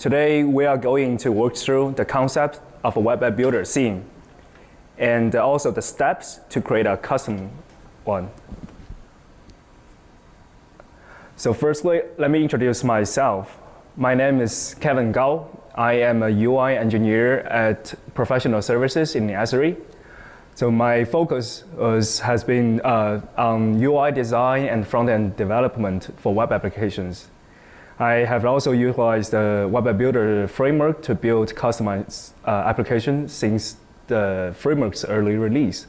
Today we are going to work through the concept of a Web AppBuilder scene and also the steps to create a custom one. So firstly, let me introduce myself. My name is Kevin Gao. I am a UI engineer at Professional Services in Esri. So my focus has been on UI design and front-end development for web applications. I have also utilized the Web AppBuilder framework to build customized applications since the framework's early release.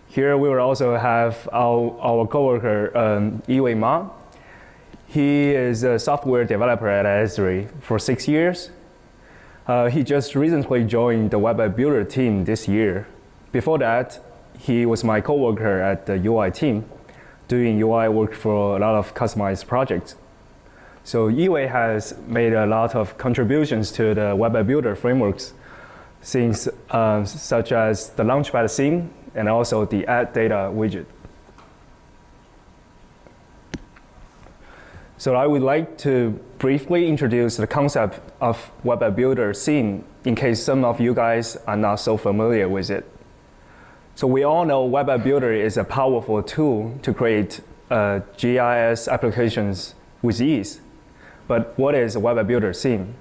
Here we will also have our coworker, Yiwei Ma. He is a software developer at Esri for 6 years. He just recently joined the Web AppBuilder team this year. Before that, he was my coworker at the UI team, doing UI work for a lot of customized projects. So Yiwei has made a lot of contributions to the Web AppBuilder frameworks, things such as the Launchpad scene and also the Add Data widget. So I would like to briefly introduce the concept of Web AppBuilder scene in case some of you guys are not so familiar with it. So we all know Web AppBuilder is a powerful tool to create GIS applications with ease. But what is a Web AppBuilder scene?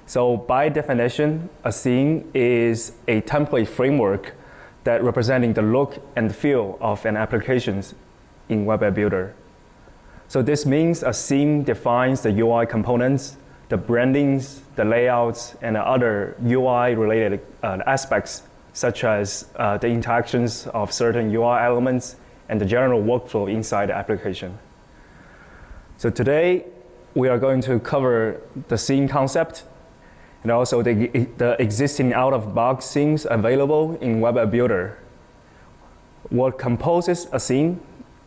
So by definition, a scene is a template framework that representing the look and feel of an application in Web AppBuilder. So this means a scene defines the UI components, the brandings, the layouts, and other UI-related aspects, such as the interactions of certain UI elements and the general workflow inside the application. So today, we are going to cover the scene concept and also the existing out-of-box scenes available in Web AppBuilder, what composes a scene,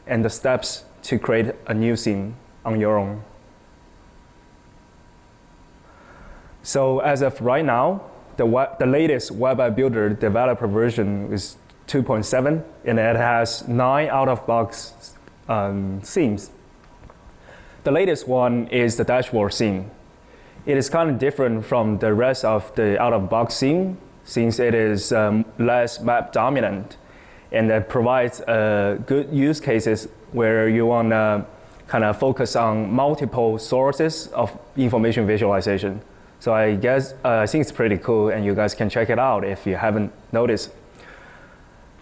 and the steps to create a new scene on your own. So as of right now, the latest Web AppBuilder developer version is 2.7, and it has 9 out-of-box scenes. The latest one is the dashboard scene. It is kind of different from the rest of the out-of-box scene since it is less map dominant, and it provides good use cases where you want to kind of focus on multiple sources of information visualization. So I think it's pretty cool, and you guys can check it out if you haven't noticed.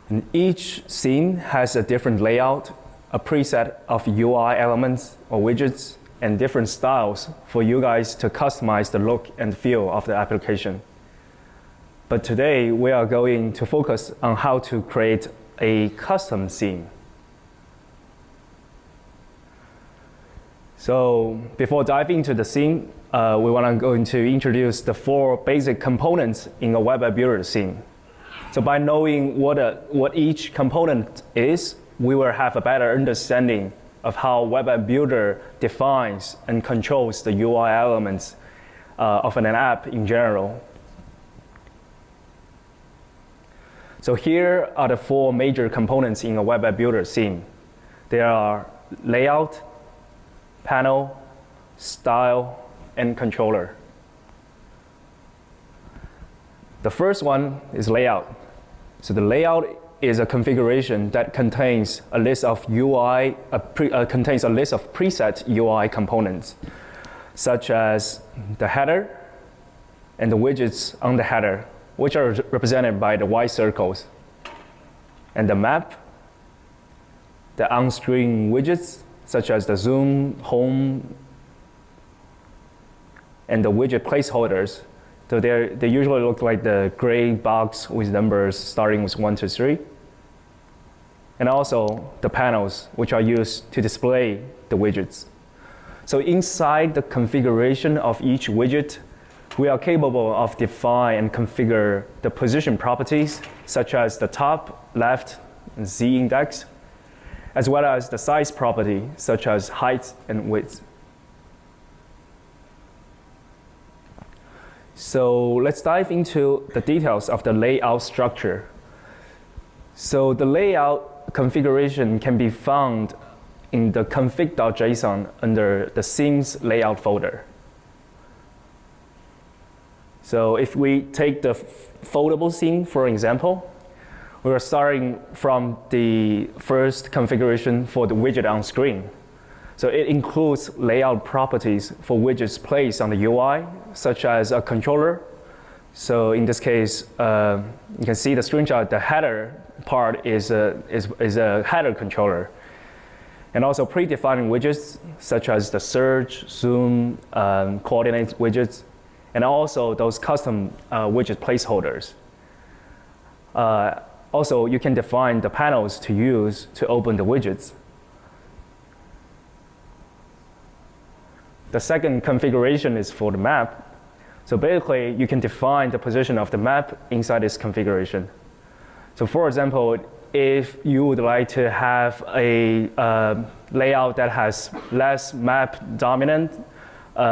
And each scene has a different layout, a preset of UI elements or widgets, and different styles for you guys to customize the look and feel of the application. But today, we are going to focus on how to create a custom scene. So before diving into the scene, we want to go into introduce the 4 basic components in a Web AppBuilder scene. So by knowing what each component is, we will have a better understanding of how Web AppBuilder defines and controls the UI elements of an app in general. So here are the 4 major components in a Web AppBuilder scene. They are layout, panel, style, and controller. The first one is layout. So the layout is a configuration that contains a list of preset UI components, such as the header and the widgets on the header, which are represented by the white circles, and the map, the on-screen widgets, such as the zoom, home, and the widget placeholders. So they usually look like the gray box with numbers starting with 1 to 3. And also the panels, which are used to display the widgets. So inside the configuration of each widget, we are capable of define and configure the position properties, such as the top, left, and z-index, as well as the size property, such as height and width. So let's dive into the details of the layout structure. So the layout configuration can be found in the config.json under the themes layout folder. So if we take the foldable theme, for example, we're starting from the first configuration for the widget on screen. So it includes layout properties for widgets placed on the UI, such as a controller. So in this case, you can see the screenshot, the header part is a header controller. And also predefined widgets, such as the search, zoom, coordinate widgets, and also those custom widget placeholders. Also, you can define the panels to use to open the widgets. The second configuration is for the map. So basically, you can define the position of the map inside this configuration. So for example, if you would like to have a layout that has less map dominant,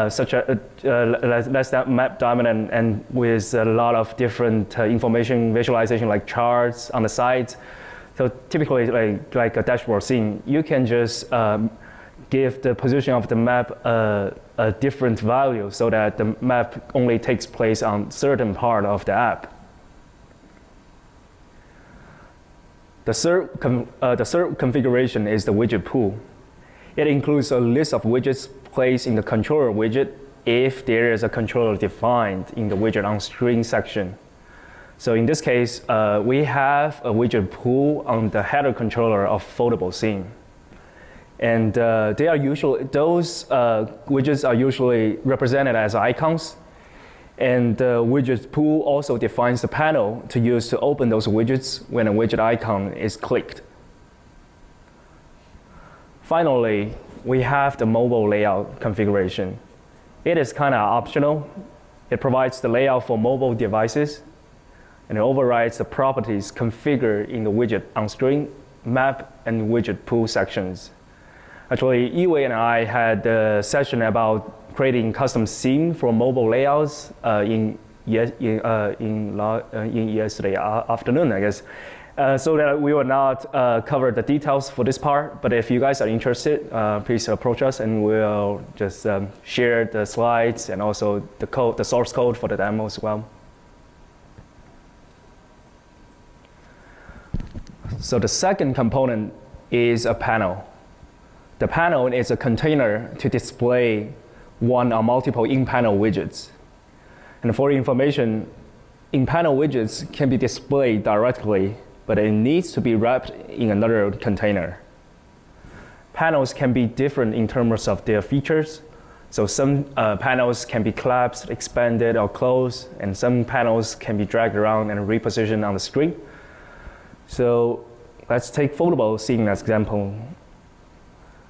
such as less map dominant and with a lot of different information visualization like charts on the side. So typically like a dashboard scene, you can just give the position of the map a different value so that the map only takes place on certain part of the app. The third configuration is the widget pool. It includes a list of widgets placed in the controller widget if there is a controller defined in the widget on screen section. So in this case, we have a widget pool on the header controller of foldable theme. And those widgets are usually represented as icons. And the widget pool also defines the panel to use to open those widgets when a widget icon is clicked. Finally, we have the mobile layout configuration. It is kind of optional. It provides the layout for mobile devices, and it overrides the properties configured in the widget on screen, map, and widget pool sections. Actually, Yiwei and I had a session about creating custom theme for mobile layouts in yesterday afternoon, I guess. So that we will not cover the details for this part, but if you guys are interested, please approach us and we'll just share the slides and also the code, the source code for the demo as well. So the second component is a panel. The panel is a container to display one or multiple in-panel widgets. And for information, in-panel widgets can be displayed directly, but it needs to be wrapped in another container. Panels can be different in terms of their features. So some panels can be collapsed, expanded, or closed, and some panels can be dragged around and repositioned on the screen. So let's take foldable theme as an example.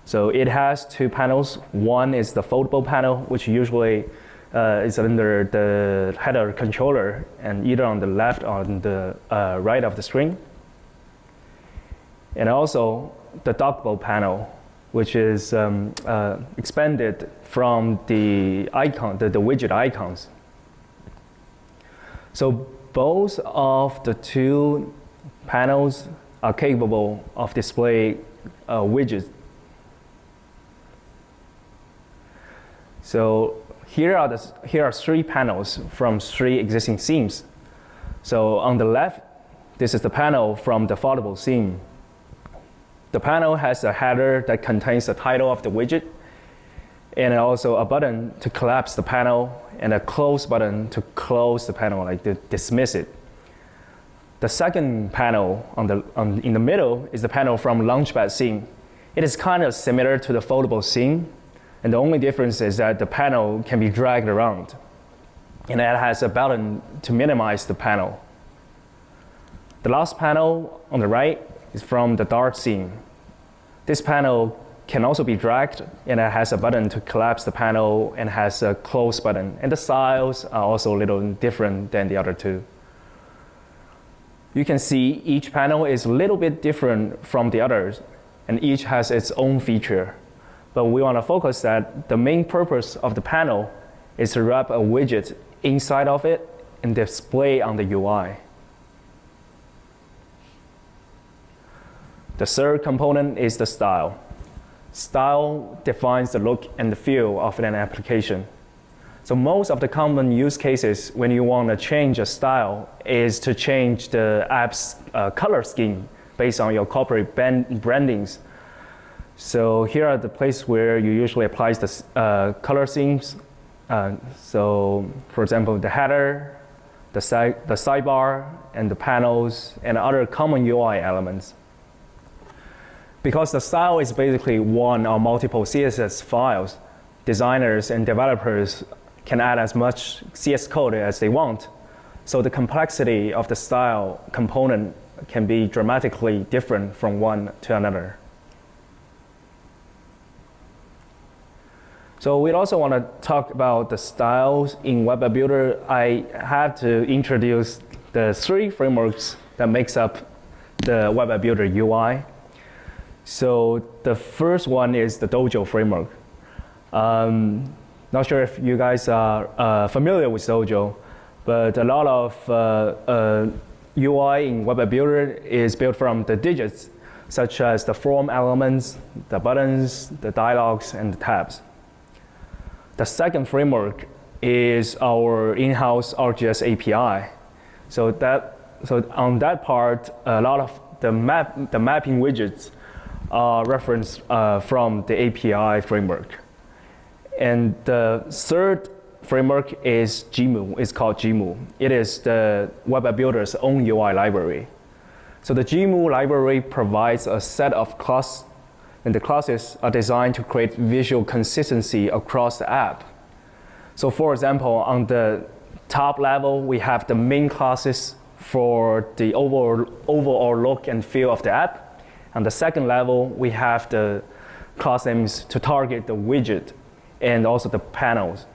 So it has two panels. One is the foldable panel, which usually is under the header controller and either on the left or on the right of the screen. And also the dockable panel, which is expanded from the icon, the widget icons. So both of the two panels are capable of display widgets. So here are three panels from three existing themes. So on the left, this is the panel from the foldable theme. The panel has a header that contains the title of the widget, and also a button to collapse the panel, and a close button to close the panel, like to dismiss it. The second panel in the middle is the panel from Launchpad theme. It is kind of similar to the foldable theme, and the only difference is that the panel can be dragged around, and it has a button to minimize the panel. The last panel on the right is from the Dart theme. This panel can also be dragged, and it has a button to collapse the panel and has a close button. And the styles are also a little different than the other two. You can see each panel is a little bit different from the others, and each has its own feature. But we want to focus that the main purpose of the panel is to wrap a widget inside of it and display on the UI. The third component is the style. Style defines the look and the feel of an application. So most of the common use cases when you want to change a style is to change the app's color scheme based on your corporate brandings. So here are the places where you usually apply the color schemes. So for example, the header, the sidebar, and the panels, and other common UI elements. Because the style is basically one or multiple CSS files, designers and developers can add as much CS code as they want. So the complexity of the style component can be dramatically different from one to another. So we also want to talk about the styles in Web AppBuilder. I have to introduce the 3 frameworks that makes up the Web AppBuilder UI. So the first one is the Dojo framework. Not sure if you guys are familiar with Dojo, but a lot of UI in Web AppBuilder is built from the digits, such as the form elements, the buttons, the dialogues, and the tabs. The second framework is our in-house ArcGIS API. So on that part, a lot of the mapping widgets are referenced from the API framework. And the third framework is Gmu. It's called Gmu. It is the Web AppBuilder's own UI library. So the Gmu library provides a set of classes, and the classes are designed to create visual consistency across the app. So for example, on the top level, we have the main classes for the overall look and feel of the app. On the second level, we have the class names to target the widget and also the panels.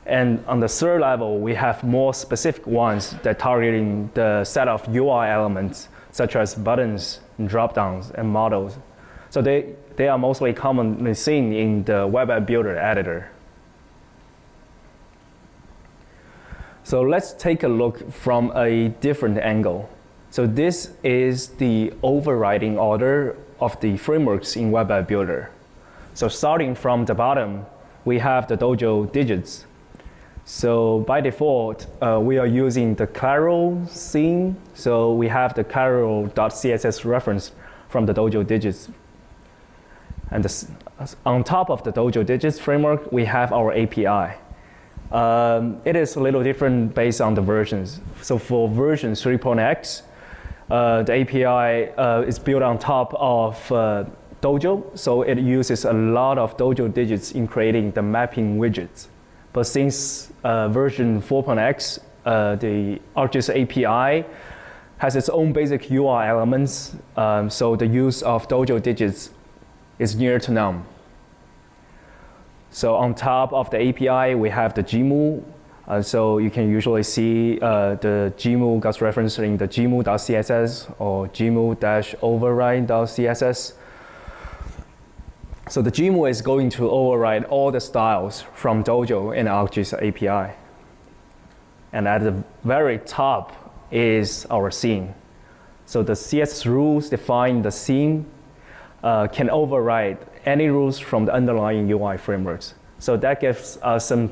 And on the third level, we have more specific ones that targeting the set of UI elements, such as buttons, drop-downs, and models. So they are mostly commonly seen in the Web AppBuilder editor. So let's take a look from a different angle. So this is the overriding order of the frameworks in Web AppBuilder. So starting from the bottom, we have the Dojo digits. So by default, we are using the Claro theme. So we have the Claro.css reference from the Dojo digits. And on top of the Dojo digits framework, we have our API. It is a little different based on the versions. So for version 3.x, the API is built on top of Dojo, so it uses a lot of Dojo digits in creating the mapping widgets. But since version 4.x, the ArcGIS API has its own basic UI elements, so the use of Dojo digits is near to none. So on top of the API, we have the Gmu. So you can usually see the Gmu gets referenced in the gmu.css or gmu-override.css. So the Gmu is going to override all the styles from Dojo and ArcGIS API. And at the very top is our scene. So the CSS rules define the scene can override any rules from the underlying UI frameworks. So that gives us some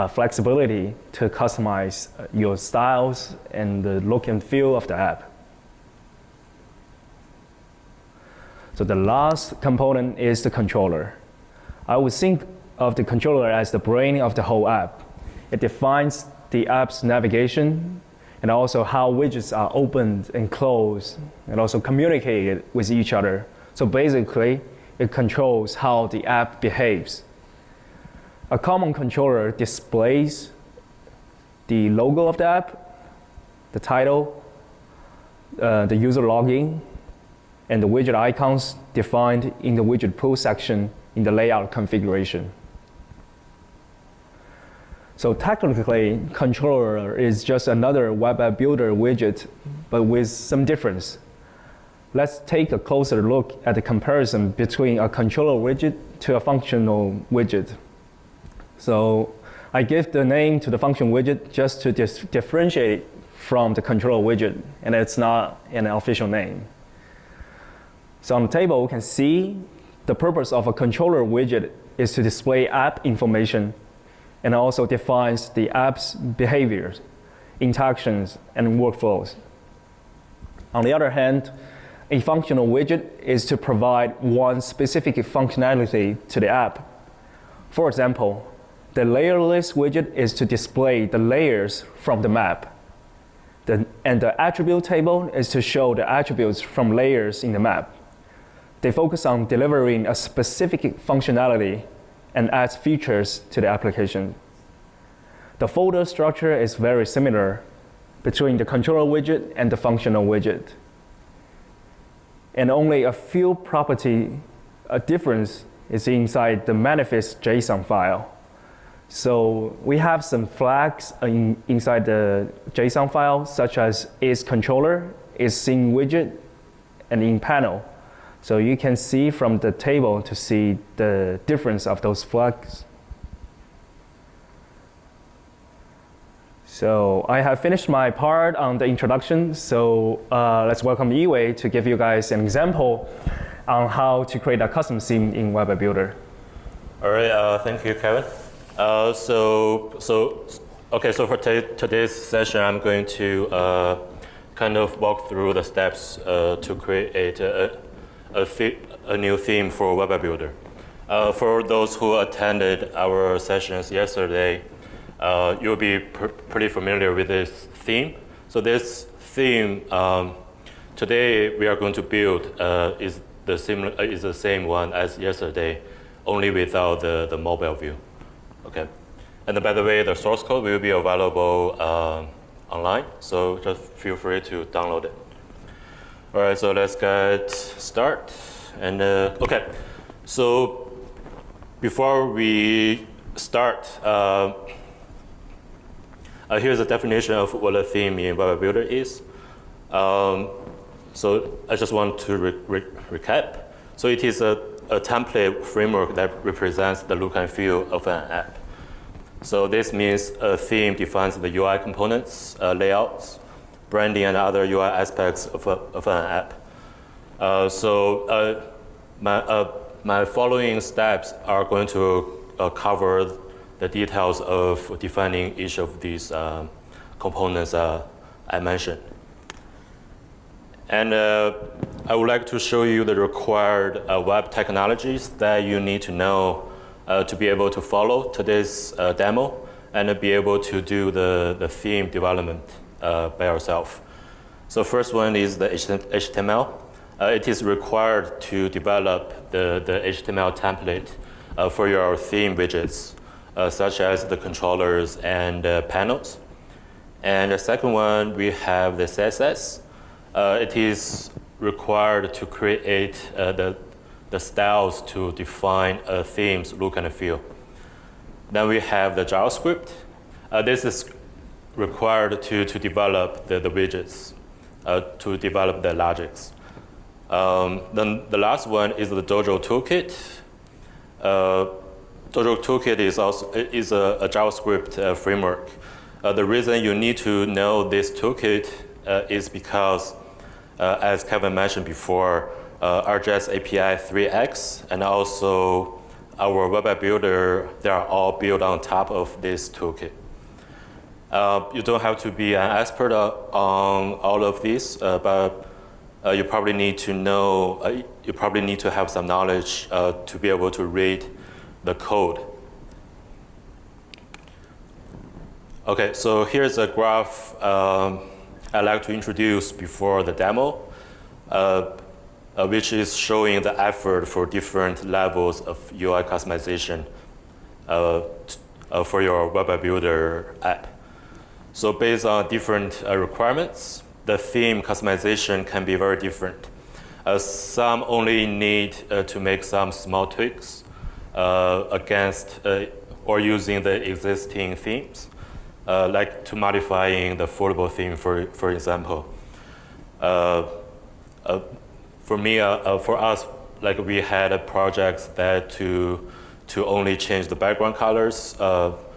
flexibility to customize your styles and the look and feel of the app. So the last component is the controller. I would think of the controller as the brain of the whole app. It defines the app's navigation and also how widgets are opened and closed and also communicated with each other. So basically, it controls how the app behaves. A common controller displays the logo of the app, the title, the user login, and the widget icons defined in the widget pool section in the layout configuration. So technically, controller is just another Web AppBuilder widget, but with some difference. Let's take a closer look at the comparison between a controller widget to a functional widget. So I give the name to the function widget just to differentiate from the controller widget, and it's not an official name. So on the table, we can see The purpose of a controller widget is to display app information and also defines the app's behaviors, interactions, and workflows. On the other hand, a functional widget is to provide one specific functionality to the app. For example, the layer list widget is to display the layers from the map. And the attribute table is to show the attributes from layers in the map. They focus on delivering a specific functionality and adds features to the application. The folder structure is very similar between the controller widget and the functional widget. And only a few property difference is inside the manifest JSON file. So we have some flags inside the JSON file, such as isController, isSceneWidget, and inPanel. So you can see from the table to see the difference of those flags. So I have finished my part on the introduction. So let's welcome Yiwei to give you guys an example on how to create a custom theme in Web AppBuilder. All right, thank you, Kevin. So for today's session, I'm going to kind of walk through the steps to create a new theme for Web AppBuilder. For those who attended our sessions yesterday, you'll be pretty familiar with this theme. So this theme, today we are going to build is the same one as yesterday, only without the mobile view. Okay. And by the way, the source code will be available online, so just feel free to download it. All right, so let's get started. And okay, so before we start, here's the definition of what a theme in Web AppBuilder is. So I just want to recap. So it is a template framework that represents the look and feel of an app. So this means a theme defines the UI components, layouts, branding, and other UI aspects of an app. My following steps are going to cover the details of defining each of these components I mentioned. And I would like to show you the required web technologies that you need to know to be able to follow today's demo and be able to do the theme development by yourself. So first one is the HTML. It is required to develop the HTML template for your theme widgets, such as the controllers and panels. And the second one, we have the CSS. It is required to create the styles to define a theme's look and feel. Then we have the JavaScript. This is required to develop the widgets, to develop the logics. Then the last one is the Dojo Toolkit. Dojo Toolkit is a JavaScript framework. The reason you need to know this toolkit is because, as Kevin mentioned before, ArcGIS API 3x and also our Web AppBuilder, they are all built on top of this toolkit. You don't have to be an expert on all of these, but you probably need to know, you probably need to have some knowledge to be able to read the code. Okay, so here's a graph I'd like to introduce before the demo, which is showing the effort for different levels of UI customization for your Web AppBuilder app. So based on different requirements, the theme customization can be very different. Some only need to make some small tweaks against or using the existing themes, like to modifying the foldable theme, for example. For us, like we had projects that to only change the background colors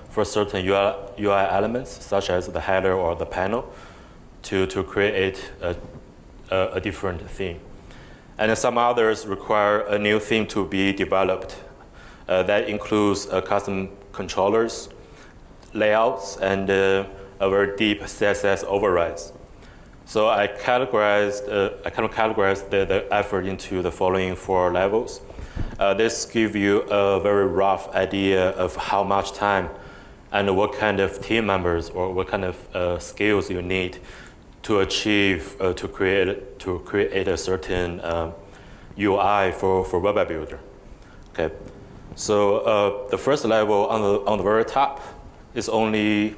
for certain UI elements, such as the header or the panel, to create a different theme. And some others require a new theme to be developed. That includes custom controllers, layouts, and a very deep CSS overrides. So I kind of categorized the effort into the following 4 levels. This gives you a very rough idea of how much time and what kind of team members or what kind of skills you need to achieve to create a certain UI for Web AppBuilder. Okay, so the first level on the very top is only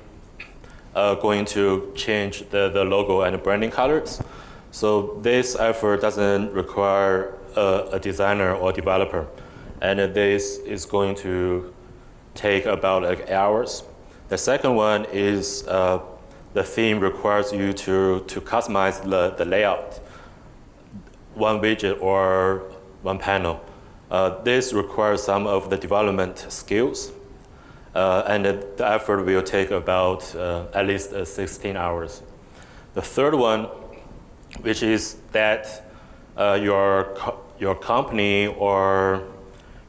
going to change the logo and the branding colors. So this effort doesn't require a designer or developer, and this is going to take about like hours. The second one is the theme requires you to customize the layout, one widget or one panel. This requires some of the development skills, and the effort will take about at least 16 hours. The third one, which is that your company or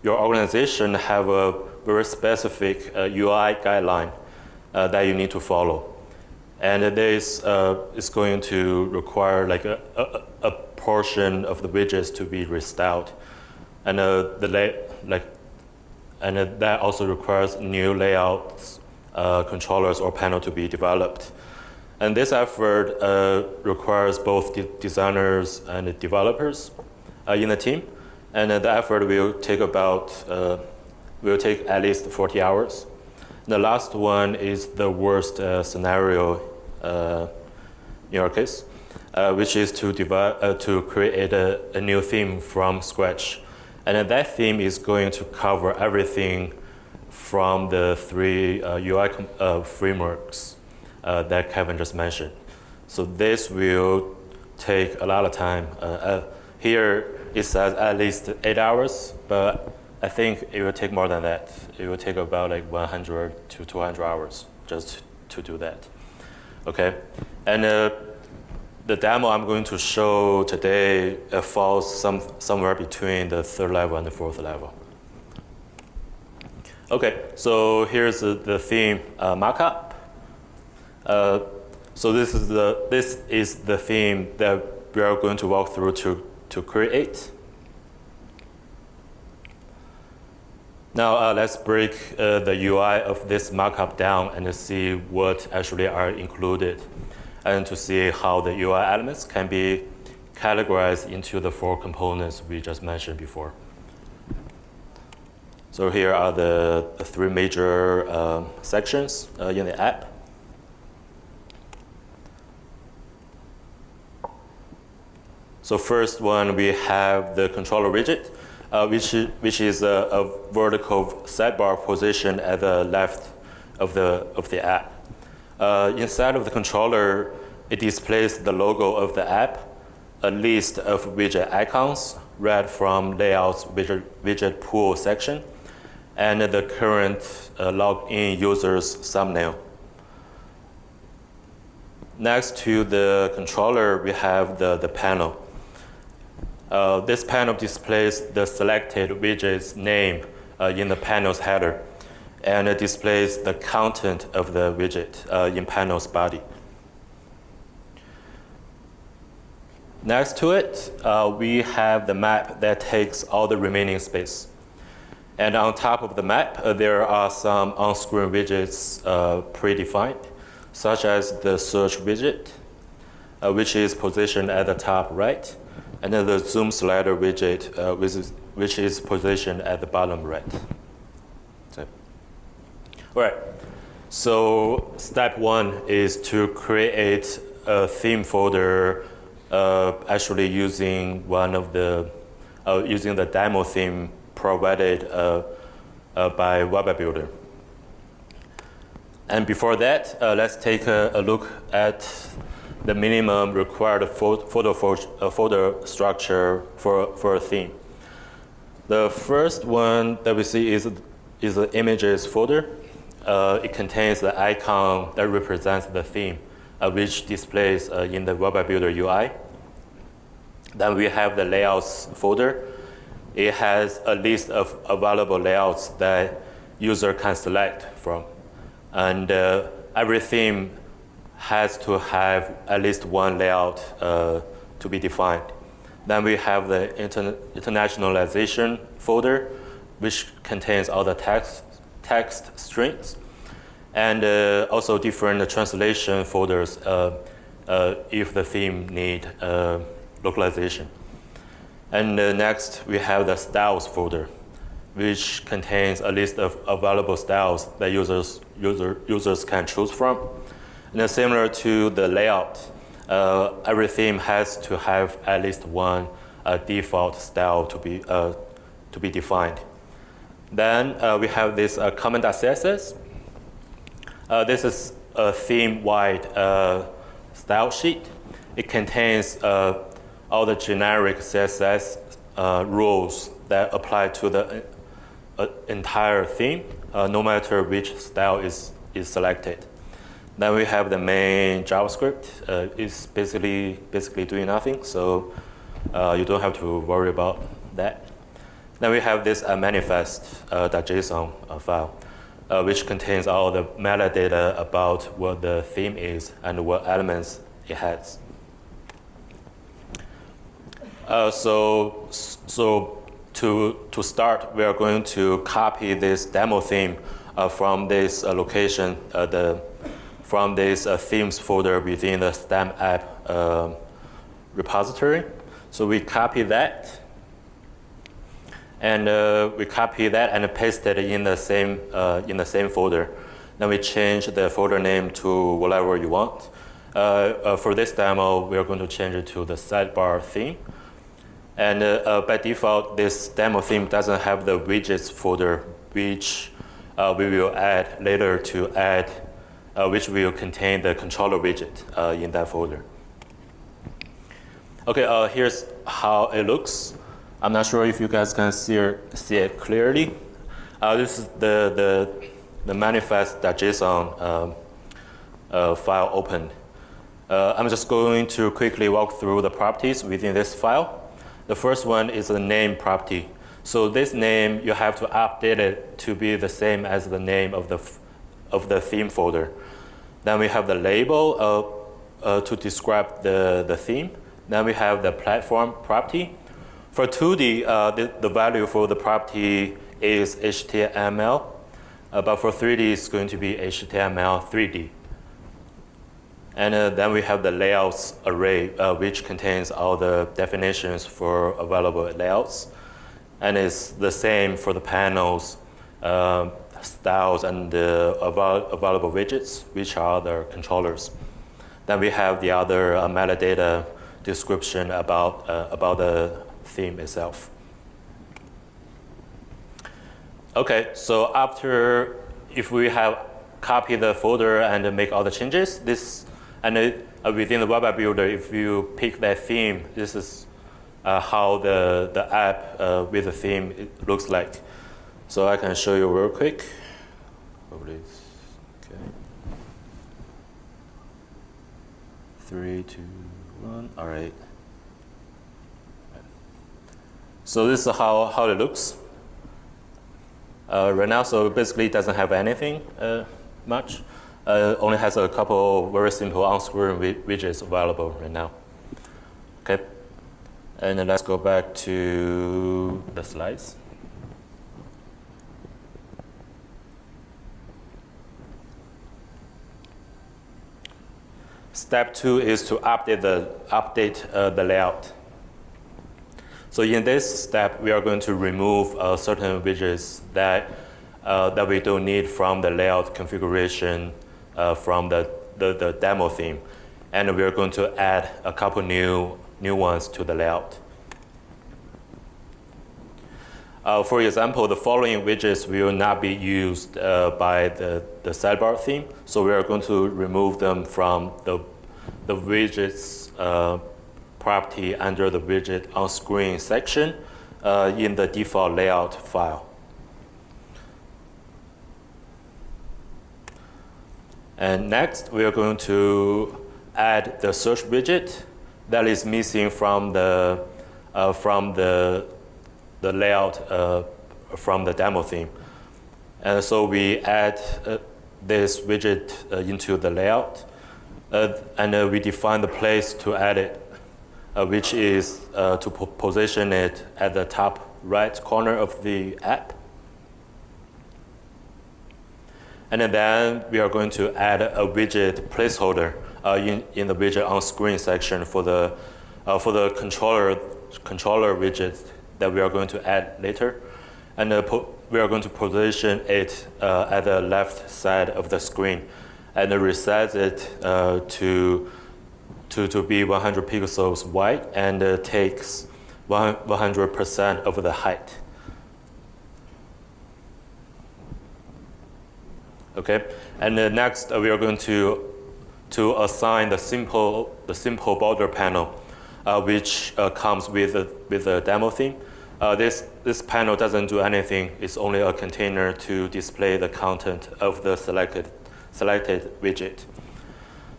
your organization have a very specific UI guideline that you need to follow. And this is going to require like a portion of the widgets to be restyled. And and that also requires new layouts, controllers, or panel to be developed. And this effort requires both designers and developers in the team. And the effort will take at least 40 hours. The last one is the worst scenario in our case, which is to create a new theme from scratch. And that theme is going to cover everything from the 3 UI frameworks that Kevin just mentioned. So this will take a lot of time. Here it says at least 8 hours, but I think it will take more than that. It will take about like 100 to 200 hours just to do that. Okay, and the demo I'm going to show today falls somewhere between the 3rd level and the 4th level. Okay, so here's the theme markup. So this is the theme that we are going to walk through to create. Now let's break the UI of this markup down and see what actually are included, and to see how the UI elements can be categorized into the 4 components we just mentioned before. So here are the 3 major sections in the app. So first one, we have the controller widget, which is a vertical sidebar position at the left of the app. Inside of the controller, it displays the logo of the app, a list of widget icons read from layouts widget pool section, and the current logged-in user's thumbnail. Next to the controller, we have the panel. This panel displays the selected widget's name in the panel's header, and it displays the content of the widget in panel's body. Next to it, we have the map that takes all the remaining space. And on top of the map, there are some on-screen widgets predefined, such as the search widget, which is positioned at the top right, and then the zoom slider widget, which is positioned at the bottom right. All right, so step 1 is to create a theme folder, actually using using the demo theme provided by Web AppBuilder. And before that, let's take a look at the minimum required folder structure for a theme. The first one that we see is the images folder. It contains the icon that represents the theme, which displays in the Web AppBuilder UI. Then we have the layouts folder. It has a list of available layouts that user can select from. And every theme has to have at least one layout to be defined. Then we have the internationalization folder, which contains all the text strings, and also different translation folders if the theme need localization. And next, we have the styles folder, which contains a list of available styles that users can choose from. And similar to the layout, every theme has to have at least one default style to be defined. Then we have this comment.css. This is a theme-wide style sheet. It contains all the generic CSS rules that apply to the entire theme, no matter which style is selected. Then we have the main JavaScript. It's basically doing nothing, so you don't have to worry about that. Then we have this manifest.json file, which contains all the metadata about what the theme is and what elements it has. So to start, we are going to copy this demo theme from this location, from this themes folder within the STEM app repository. So we copy that, and paste it in the same folder. Then we change the folder name to whatever you want. For this demo, we are going to change it to the sidebar theme. And by default, this demo theme doesn't have the widgets folder, which we will add later which will contain the controller widget in that folder. Okay, here's how it looks. I'm not sure if you guys can see it clearly. This is the manifest.json file opened. I'm just going to quickly walk through the properties within this file. The first one is the name property. So this name, you have to update it to be the same as the name of the theme folder. Then we have the label to describe the theme. Then we have the platform property. For 2D, the value for the property is HTML, but for 3D, it's going to be HTML 3D. And then we have the layouts array, which contains all the definitions for available layouts. And it's the same for the panels, styles, and available widgets, which are the controllers. Then we have the other metadata description about the theme itself. Okay, so if we have copied the folder and make all the changes, within the Web AppBuilder, if you pick that theme, this is how the app with the theme it looks like. So I can show you real quick. Probably, okay. 3, 2, 1. All right. So this is how it looks right now. So basically, it doesn't have anything much. Only has a couple very simple on-screen widgets available right now. Okay, and then let's go back to the slides. Step 2 is to update the layout. So in this step, we are going to remove certain widgets that we don't need from the layout configuration from the demo theme, and we are going to add a couple new ones to the layout. For example, the following widgets will not be used by the sidebar theme, so we are going to remove them from the widgets property under the widget on screen section in the default layout file. And next, we are going to add the search widget that is missing from the layout from the demo theme. And so we add this widget into the layout, and we define the place to add it, which is to position it at the top right corner of the app. And then we are going to add a widget placeholder in the widget on screen section for the controller widget that we are going to add later. And we are going to position it at the left side of the screen and resize it to be 100 pixels wide and takes 100% of the height. Okay, and next we are going to assign the simple border panel, which comes with the demo theme. This panel doesn't do anything. It's only a container to display the content of the selected widget.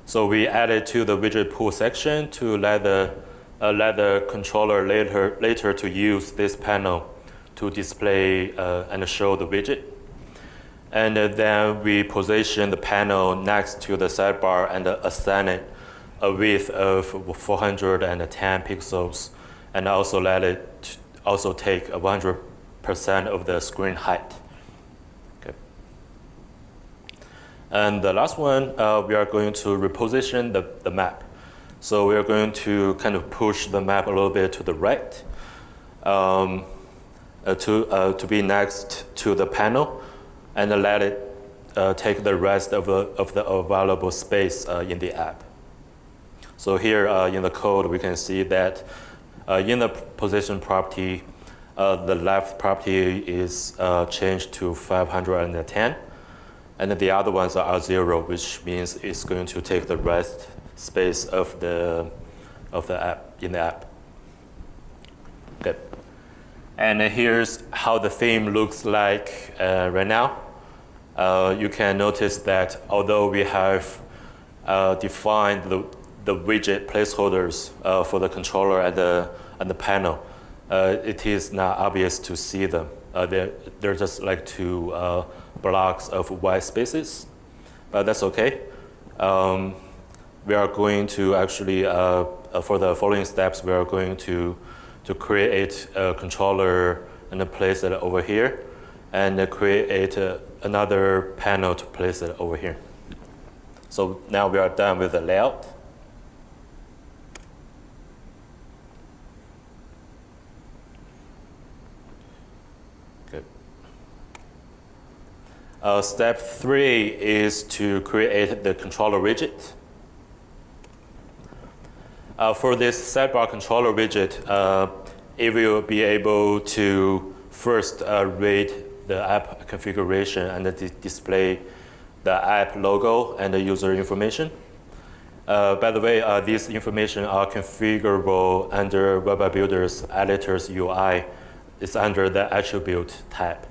So we added to the widget pool section to let the controller later to use this panel to display and show the widget. And then we position the panel next to the sidebar and assign it a width of 410 pixels, and also let it also take 100% of the screen height. Okay. And the last one, we are going to reposition the map. So we are going to kind of push the map a little bit to the right to be next to the panel, and let it take the rest of the available space in the app. So here in the code, we can see that in the position property, the left property is changed to 510, and the other ones are 0, which means it's going to take the rest space of the app in the app. Good. And here's how the theme looks like right now. You can notice that although we have defined the widget placeholders for the controller and the panel, it is not obvious to see them. They're just like two blocks of white spaces, but that's okay. We are going to actually, for the following steps, we are going to create a controller and place it over here, and create another panel to place it over here. So now we are done with the layout. Good. Step 3 is to create the controller widget. For this sidebar controller widget, it will be able to first read the app configuration and display the app logo and the user information. By the way, these information are configurable under Web AppBuilder's editor's UI. It's under the attribute tab,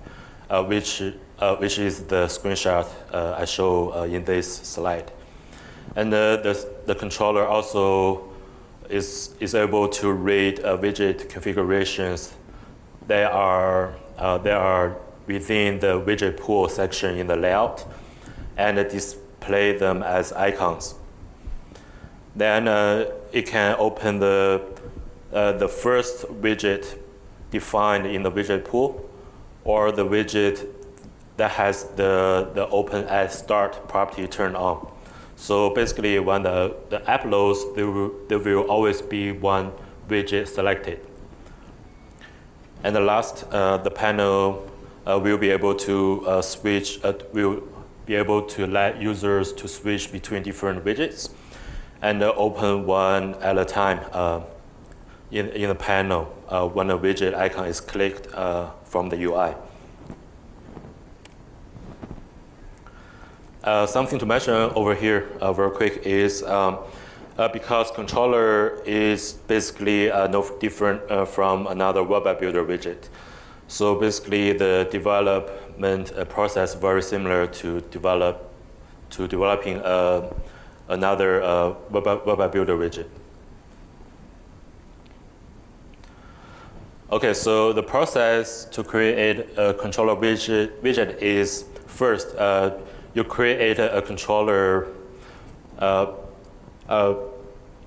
which is the screenshot I show in this slide. And the controller also is able to read widget configurations. They are within the widget pool section in the layout, and display them as icons. Then it can open the first widget defined in the widget pool, or the widget that has the open at start property turned on. So basically, when the app loads, there will always be one widget selected. And the last, the panel will be able to switch. Will be able to let users to switch between different widgets, and open one at a time in the panel when a widget icon is clicked from the UI. Something to mention over here very quick is because controller is basically no different from another Web AppBuilder widget. So basically the development process very similar to developing another Web AppBuilder widget. Okay, so the process to create a controller widget is first, you create a controller.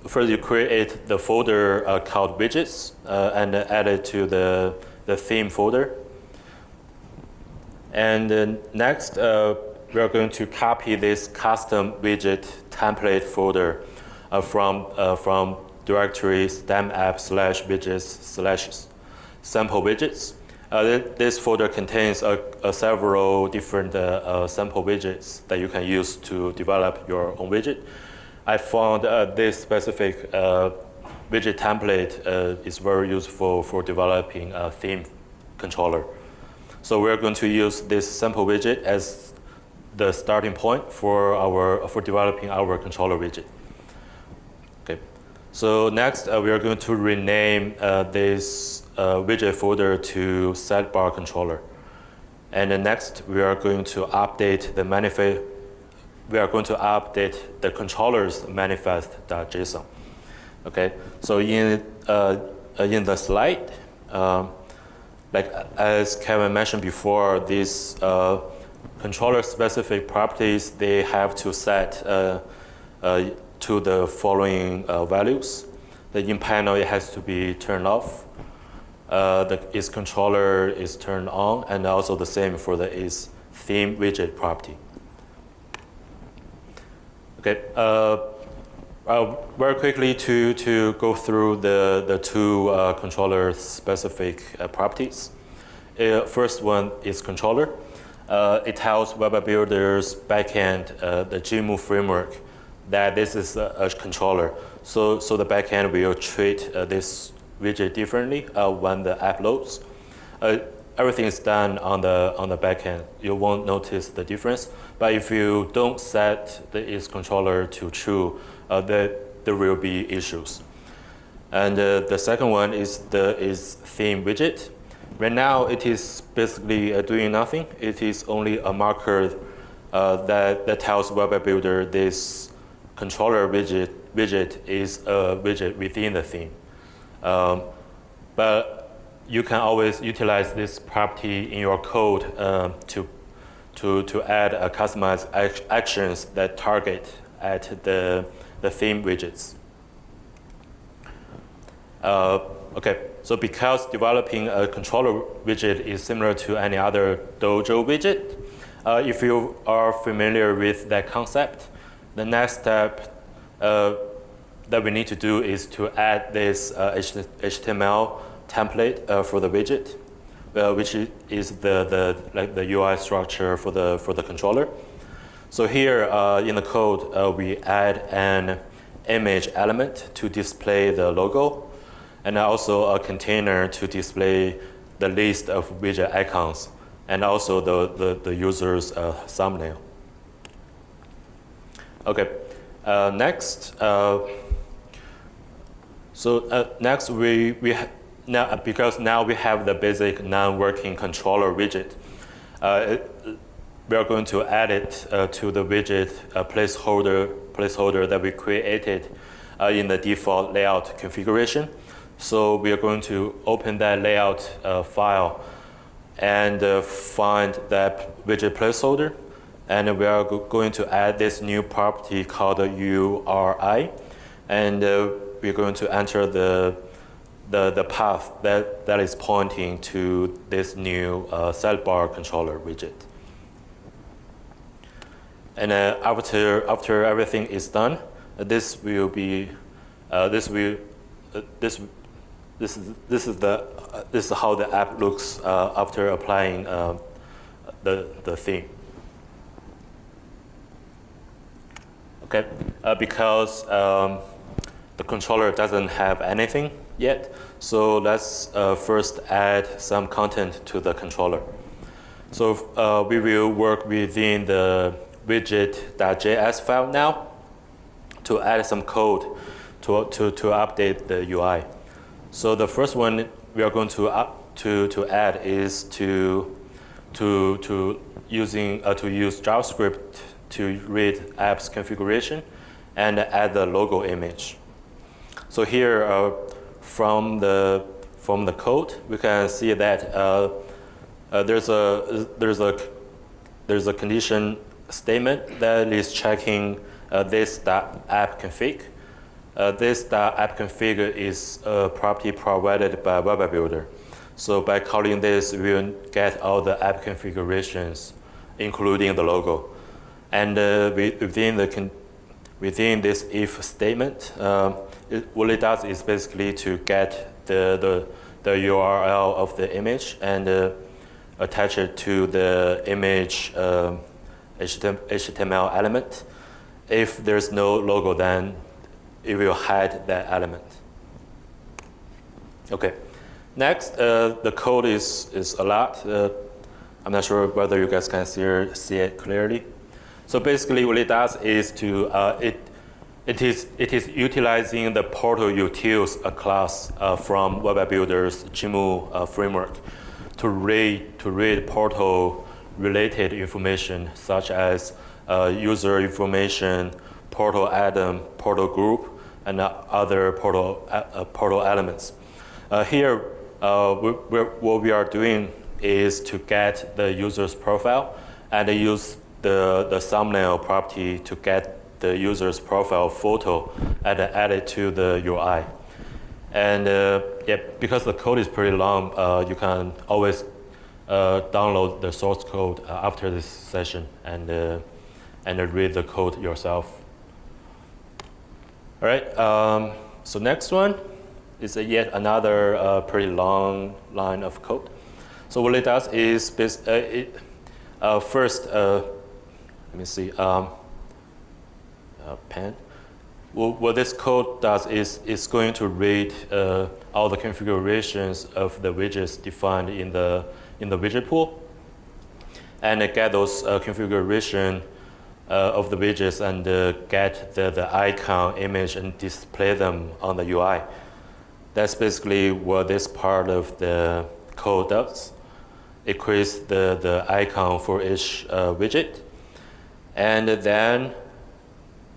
First, you create the folder called widgets and add it to the theme folder. And then next, we are going to copy this custom widget template folder from directory stem-app/widgets/sample widgets. This folder contains several different sample widgets that you can use to develop your own widget. I found this specific widget template is very useful for developing a theme controller. So we're going to use this sample widget as the starting point for developing our controller widget. Okay. So next, we are going to rename this widget folder to sidebar controller. And then next, we are going to update the manifest. We are going to update the controller's manifest.json. Okay. So in the slide, like as Kevin mentioned before, these controller-specific properties, they have to set to the following values. The in panel, it has to be turned off. Its controller is turned on, and also the same for the is theme widget property. Okay. Very quickly to go through the two controller-specific properties. First one is controller. It tells Web AppBuilder's backend, the GMU framework, that this is a controller. So the backend will treat this widget differently when the app loads. Everything is done on the backend. You won't notice the difference. But if you don't set its controller to true, there will be issues. And the second one is theme widget. Right now, it is basically doing nothing. It is only a marker that tells Web AppBuilder this controller widget is a widget within the theme. But you can always utilize this property in your code to add customized actions that target at the theme widgets. Okay, so because developing a controller widget is similar to any other Dojo widget, if you are familiar with that concept, the next step that we need to do is to add this HTML template for the widget, which is the UI structure for the controller. So here in the code, we add an image element to display the logo, and also a container to display the list of widget icons, and also the user's thumbnail. Okay, next. Next because now we have the basic non-working controller widget. We are going to add it to the widget placeholder that we created in the default layout configuration. So we are going to open that layout file and find that widget placeholder, and we are going to add this new property called URI, and we're going to enter the path that is pointing to this new sidebar controller widget. And after everything is done, this is how the app looks after applying the theme. Okay, because the controller doesn't have anything yet, so let's first add some content to the controller. So we will work within the widget.js file now to add some code to update the UI. So the first one we are going to add is to use JavaScript to read app's configuration and add the logo image. So here from the from the code, we can see that there's a condition statement that is checking this .app config. This .app config is a property provided by Web AppBuilder. So by calling this, we'll get all the app configurations, including the logo. And within this if statement, what it does is basically to get the URL of the image and attach it to the image HTML element. If there's no logo, then it will hide that element. Okay. Next, the code is a lot. I'm not sure whether you guys can see it clearly. So basically, what it does is it is utilizing the portal utils class from Web AppBuilder's GMU framework to read portal related information such as user information, portal item, portal group, and other portal elements. Here, what we are doing is to get the user's profile and use the thumbnail property to get the user's profile photo and add it to the UI. And because the code is pretty long, you can always download the source code after this session and read the code yourself. All right, so next one is yet another pretty long line of code. So what it does is first, let me see, pen. Well, what this code does is it's going to read all the configurations of the widgets defined in the widget pool, and get those configuration of the widgets and get the icon image and display them on the UI. That's basically what this part of the code does. It creates the icon for each widget, and then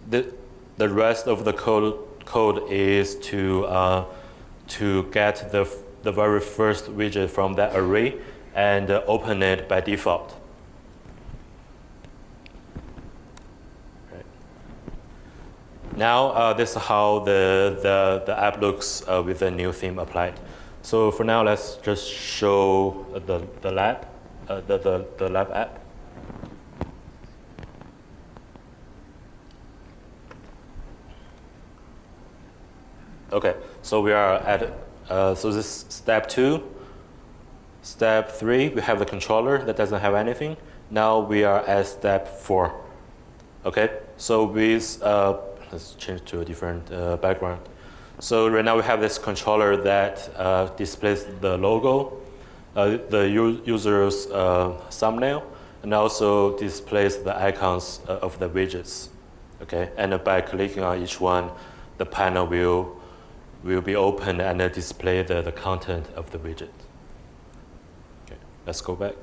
the rest of the code is to get the very first widget from that array and open it by default. Right. Now this is how the app looks with the new theme applied. So for now, let's just show the lab app. Okay, so we are at so this is step 2. Step 3, we have the controller that doesn't have anything. Now we are at step 4. Okay, so with let's change to a different background. So right now we have this controller that displays the logo, the user's thumbnail, and also displays the icons of the widgets. Okay, and by clicking on each one, the panel will be open and display the content of the widget. Okay, let's go back.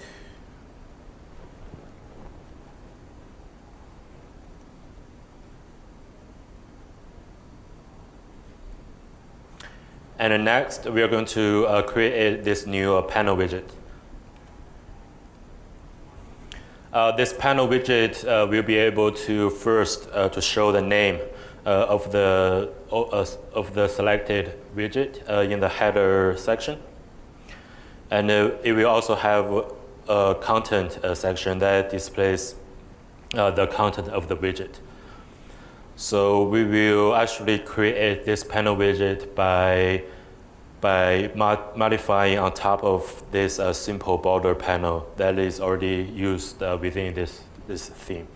And then next, we are going to create this new panel widget. This panel widget will be able to first to show the name of the selected widget in the header section, and it will also have a content section that displays the content of the widget. So we will actually create this panel widget by modifying on top of this simple border panel that is already used within this theme.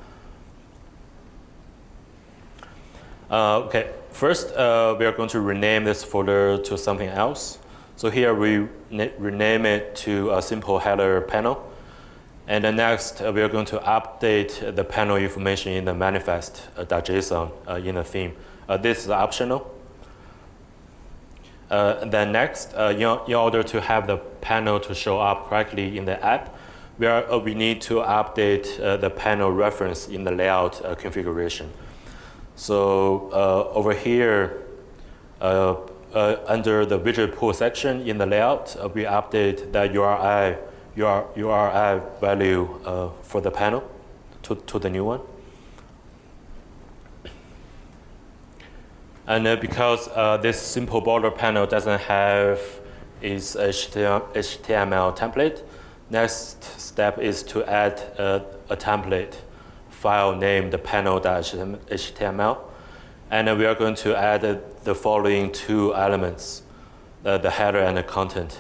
Okay, first we are going to rename this folder to something else. So here we rename it to a simple header panel. And then next, we are going to update the panel information in the manifest.json in the theme. This is optional. Then next, in order to have the panel to show up correctly in the app, we need to update the panel reference in the layout configuration. So over here, under the widget pool section in the layout, we update the URI value for the panel to the new one. And because this simple border panel doesn't have its HTML template, next step is to add a template file named panel.html. And we are going to add the following two elements, the header and the content.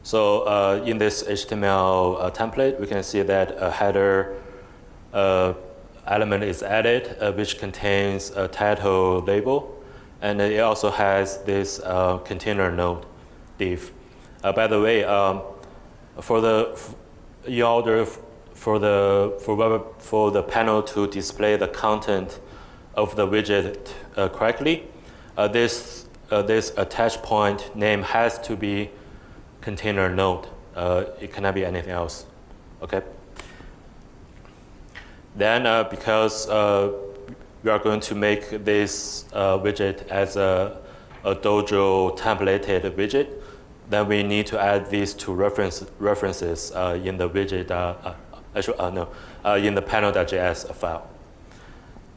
So in this HTML template, we can see that a header element is added, which contains a title label. And it also has this container node div. By the way, in order for the panel to display the content of the widget correctly, this attach point name has to be container node. It cannot be anything else. Okay. Then, because we are going to make this widget as a Dojo templated widget, then we need to add these two references in the widget, in the panel.js file.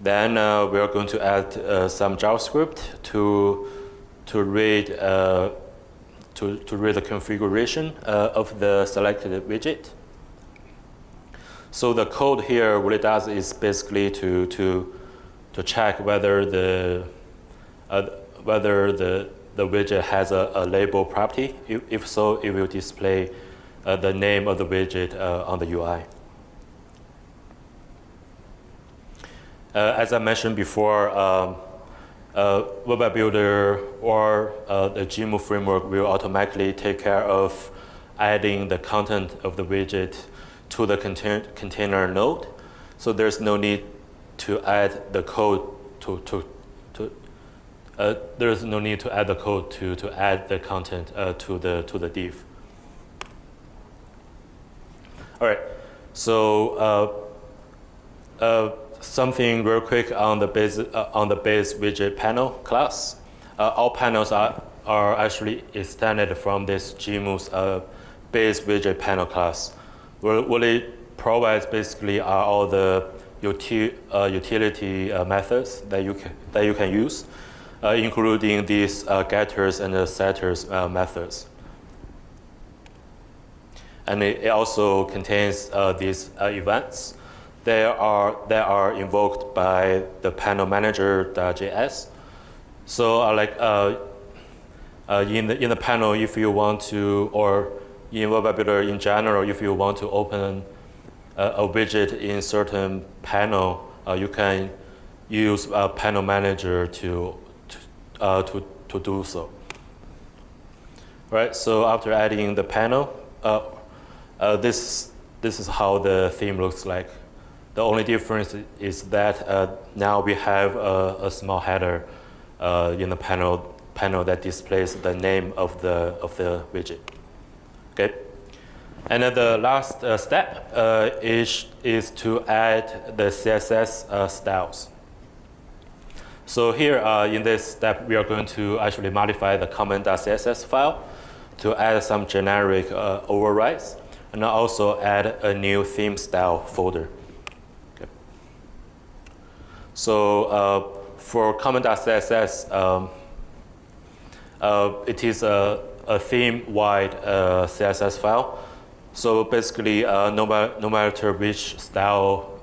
Then we are going to add some JavaScript to read the configuration of the selected widget. So the code here, what it does is basically to check whether the widget has a label property. If so, it will display the name of the widget on the UI. As I mentioned before, Web AppBuilder or the GMU framework will automatically take care of adding the content of the widget to the container node. So there's no need to add the code there's no need to add the code to add the content to the div. All right. So something real quick on the base widget panel class. All panels are actually extended from this GMU's base widget panel class. What it provides basically are all the utility methods that you can use, including these getters and setters methods. And it also contains these events that are invoked by the panel manager.js. So in the panel, if you want to, or in Web AppBuilder in general, if you want to open a widget in certain panel, you can use a panel manager to do so. Right. So after adding the panel, this is how the theme looks like. The only difference is that now we have a small header in the panel that displays the name of the widget. Okay. And then the last step is to add the CSS styles. So here in this step, we are going to actually modify the comment.css file to add some generic overrides, and also add a new theme style folder. Okay. So for comment.css, it is a theme-wide CSS file. So basically, no matter which style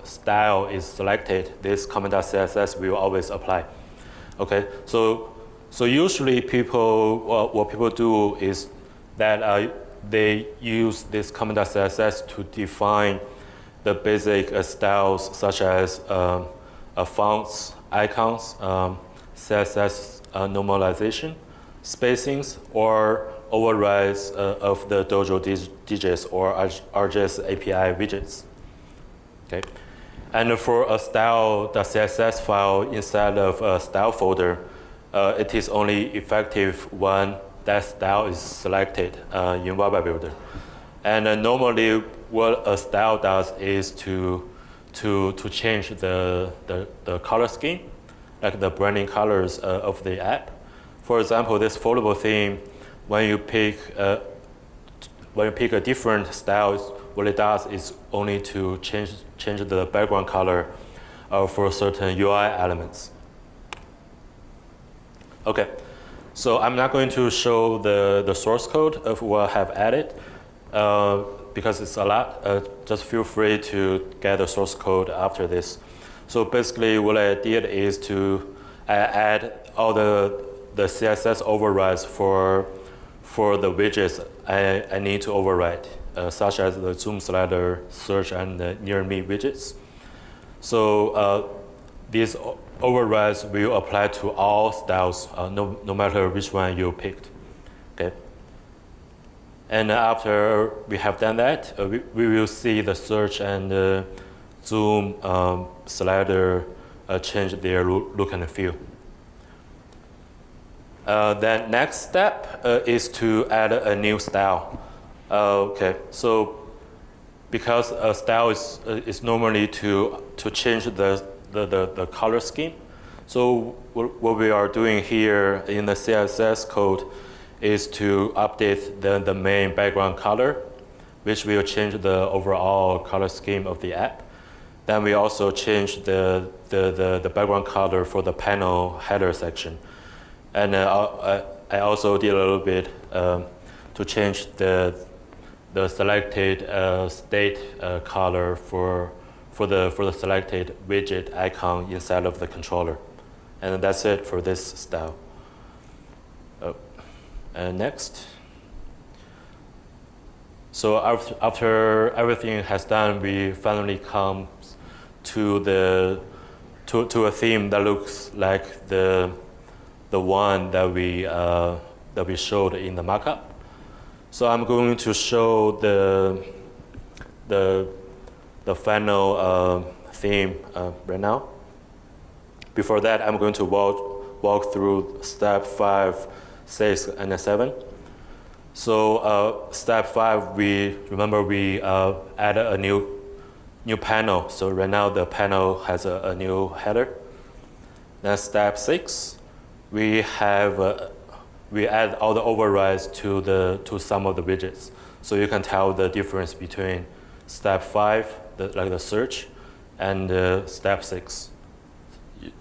is selected, this comment.css will always apply. Okay, so usually what people do is that they use this comment.css to define the basic styles such as fonts, icons, CSS normalization, spacings, or overrides of the Dojo digits or ArcGIS API widgets. Okay, and for a style.css file inside of a style folder, it is only effective when that style is selected in Web AppBuilder. And normally, what a style does is to change the color scheme like the branding colors of the app. For example, this foldable theme, when you pick a different style, what it does is only to change the background color for certain UI elements. Okay, so I'm not going to show the source code of what I have added because it's a lot. Just feel free to get the source code after this. So basically what I did is to add all the CSS overrides for the widgets I need to override, such as the zoom slider, search, and the near me widgets. So these overrides will apply to all styles, no matter which one you picked. Okay. And after we have done that, we will see the search and zoom slider change their look and feel. Then next step is to add a new style. Okay, so because a style is normally to change the color scheme. So what we are doing here in the CSS code is to update the main background color, which will change the overall color scheme of the app. Then we also change the background color for the panel header section. And I also did a little bit to change the selected state color for the selected widget icon inside of the controller. And that's it for this style. And next. So after everything has done, we finally come to a theme that looks like the one that we showed in the markup. So I'm going to show the final theme right now. Before that, I'm going to walk through step 5, 6, and 7. So step 5, we added a new panel. So right now the panel has a new header. Then step 6, we add all the overrides to some of the widgets. So you can tell the difference between step 5, like the search, and step 6.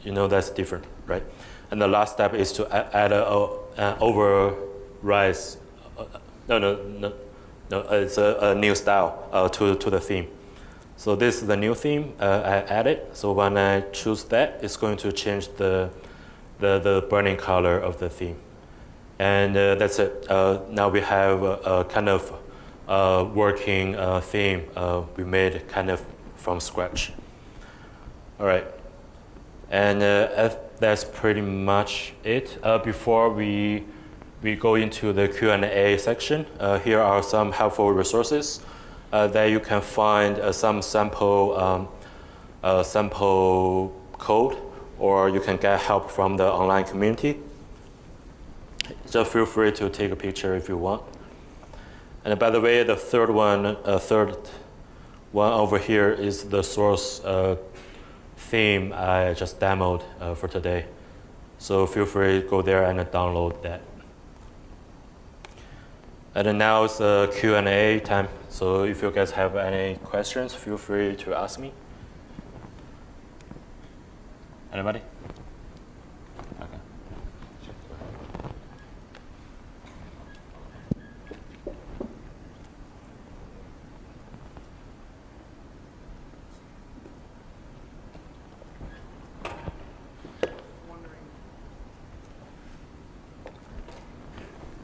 You know that's different, right? And the last step is to add an overrides. No, it's a new style to the theme. So this is the new theme I added. So when I choose that, it's going to change the burning color of the theme. And that's it. Now we have a kind of working theme we made kind of from scratch. All right. And that's pretty much it. Before we go into the Q&A section, here are some helpful resources that you can find some sample code, or you can get help from the online community. Just feel free to take a picture if you want. And by the way, the third one over here is the source theme I just demoed for today. So feel free to go there and download that. And now it's Q&A time. So if you guys have any questions, feel free to ask me. Anybody? Okay.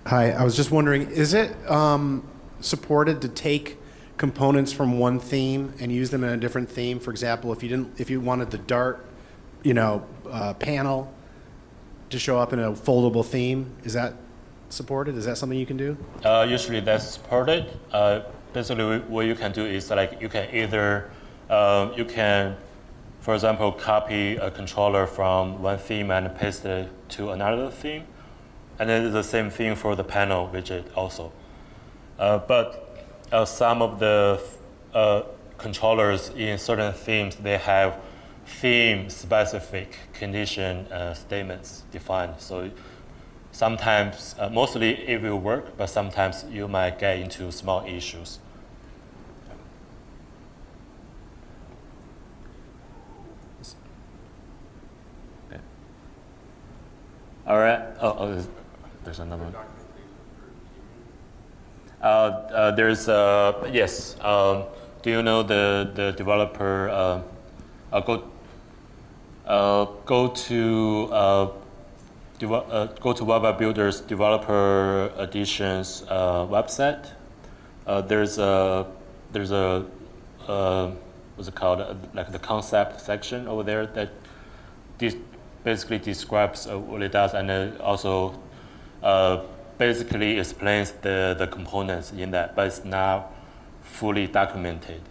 Hi, I was just wondering, is it supported to take components from one theme and use them in a different theme? For example, if you wanted the Dart, panel to show up in a foldable theme, is that supported? Is that something you can do? Usually that's supported. Basically, what you can do is you can either for example, copy a controller from one theme and paste it to another theme. And then it's the same thing for the panel widget also. But some of the controllers in certain themes, they have theme-specific condition statements defined. So sometimes, mostly it will work, but sometimes you might get into small issues. Okay. All right. There's another one. There's yes. Do you know the developer? Go to Web AppBuilder's Developer Editions website. There's a what's it called? Like the concept section over there that basically describes what it does, and it also basically explains the components in that, but it's not fully documented.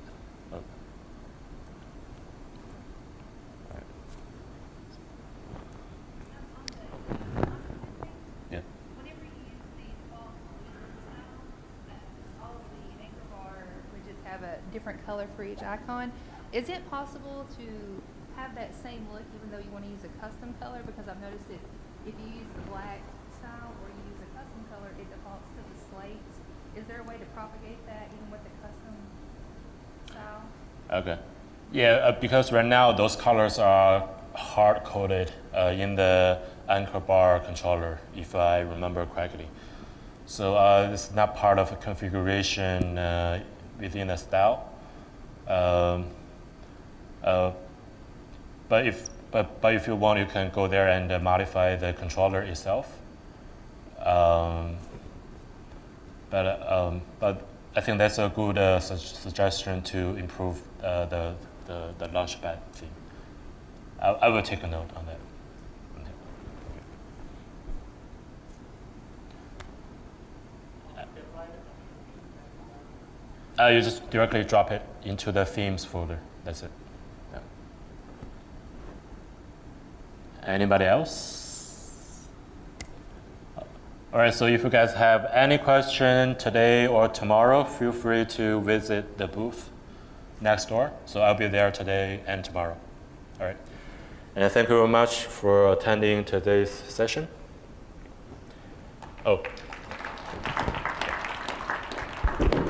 Yeah. Whenever you use the default style, all of the anchor bar widgets have a different color for each icon. Is it possible to have that same look even though you want to use a custom color? Because I've noticed that if you use the black style or you use a custom color, it defaults to the slates. Is there a way to propagate that even with the custom style? Okay. Yeah, because right now those colors are hard-coded in the anchor bar controller, if I remember correctly. So it's not part of a configuration within the style. But if you want, you can go there and modify the controller itself. But I think that's a good suggestion to improve the Launchpad theme. I will take a note on that. You just directly drop it into the themes folder. That's it. Yeah. Anybody else? All right, so if you guys have any question today or tomorrow, feel free to visit the booth next door. So I'll be there today and tomorrow. All right. And thank you very much for attending today's session. Oh.